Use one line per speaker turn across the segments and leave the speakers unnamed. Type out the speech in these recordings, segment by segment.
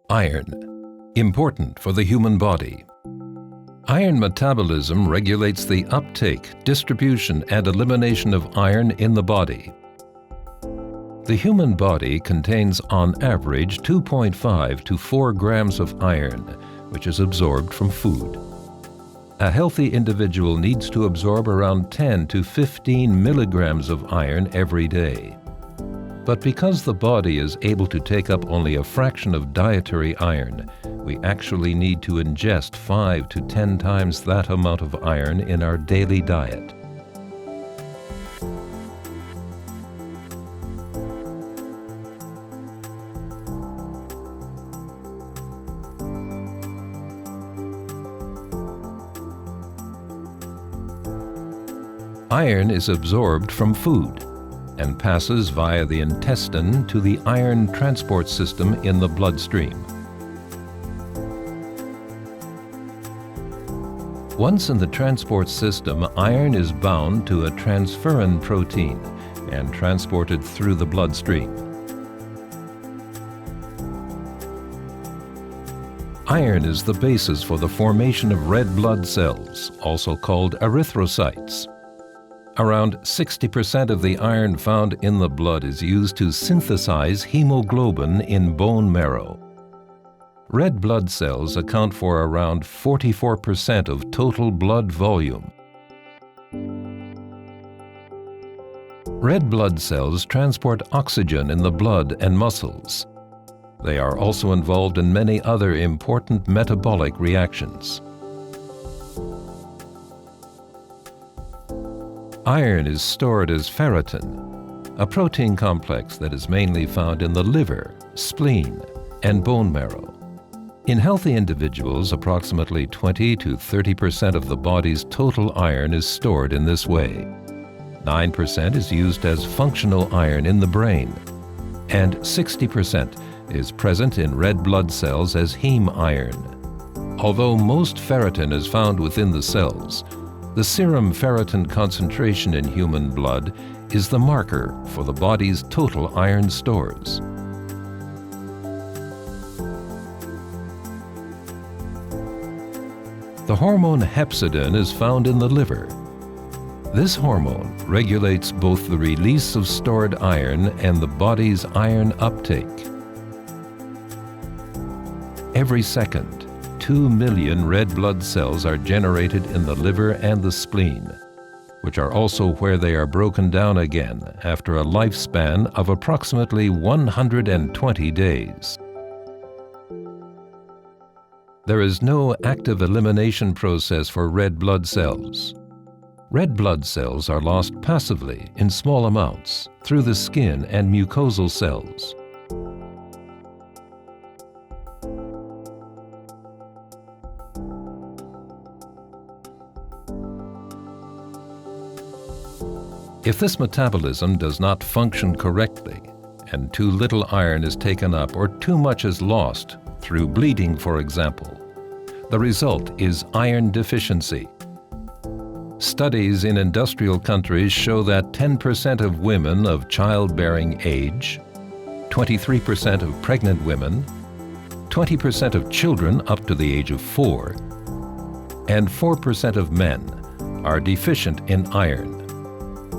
Iron, important for the human body. Iron metabolism regulates the uptake, distribution, and elimination of iron in the body. The human body contains on average 2.5 to 4 grams of iron, which is absorbed from food. A healthy individual needs to absorb around 10 to 15 milligrams of iron every day. But because the body is able to take up only a fraction of dietary iron, we actually need to ingest 5 to 10 times that amount of iron in our daily diet. Iron is absorbed from food and passes via the intestine to the iron transport system in the bloodstream. Once in the transport system, iron is bound to a transferrin protein and transported through the bloodstream. Iron is the basis for the formation of red blood cells, also called erythrocytes. Around 60% of the iron found in the blood is used to synthesize hemoglobin in bone marrow. Red blood cells account for around 44% of total blood volume. Red blood cells transport oxygen in the blood and muscles. They are also involved in many other important metabolic reactions. Iron is stored as ferritin, a protein complex that is mainly found in the liver, spleen, and bone marrow. In healthy individuals, approximately 20 to 30% of the body's total iron is stored in this way. 9% is used as functional iron in the brain, and 60% is present in red blood cells as heme iron. Although most ferritin is found within the cells, the serum ferritin concentration in human blood is the marker for the body's total iron stores. The hormone hepcidin is found in the liver. This hormone regulates both the release of stored iron and the body's iron uptake. Every second, 2 million red blood cells are generated in the liver and the spleen, which are also where they are broken down again after a lifespan of approximately 120 days. There is no active elimination process for red blood cells. Red blood cells are lost passively in small amounts through the skin and mucosal cells. If this metabolism does not function correctly, and too little iron is taken up or too much is lost, through bleeding for example, the result is iron deficiency. Studies in industrial countries show that 10% of women of childbearing age, 23% of pregnant women, 20% of children up to the age of 4, and 4% of men are deficient in iron.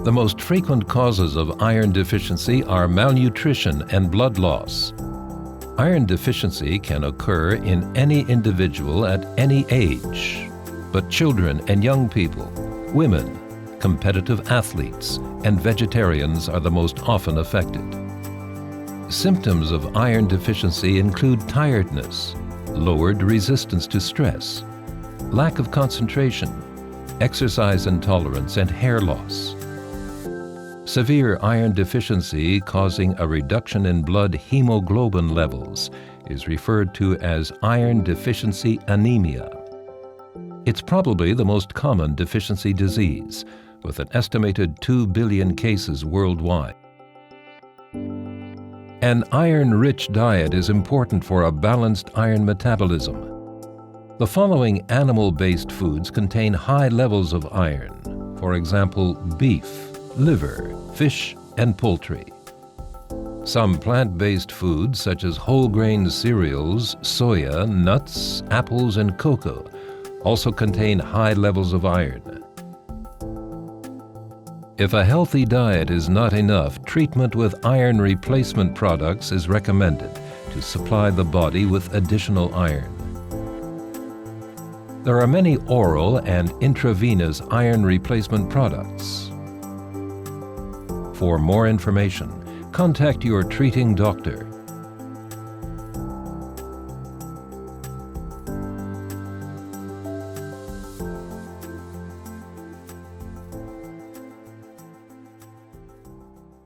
The most frequent causes of iron deficiency are malnutrition and blood loss. Iron deficiency can occur in any individual at any age, but children and young people, women, competitive athletes, and vegetarians are the most often affected. Symptoms of iron deficiency include tiredness, lowered resistance to stress, lack of concentration, exercise intolerance, and hair loss. Severe iron deficiency causing a reduction in blood hemoglobin levels is referred to as iron deficiency anemia. It's probably the most common deficiency disease, with an estimated 2 billion cases worldwide. An iron-rich diet is important for a balanced iron metabolism. The following animal-based foods contain high levels of iron, for example, beef, liver, fish, and poultry. Some plant-based foods such as whole grain cereals, soya, nuts, apples, and cocoa also contain high levels of iron. If a healthy diet is not enough, treatment with iron replacement products is recommended to supply the body with additional iron. There are many oral and intravenous iron replacement products. For more information, contact your treating doctor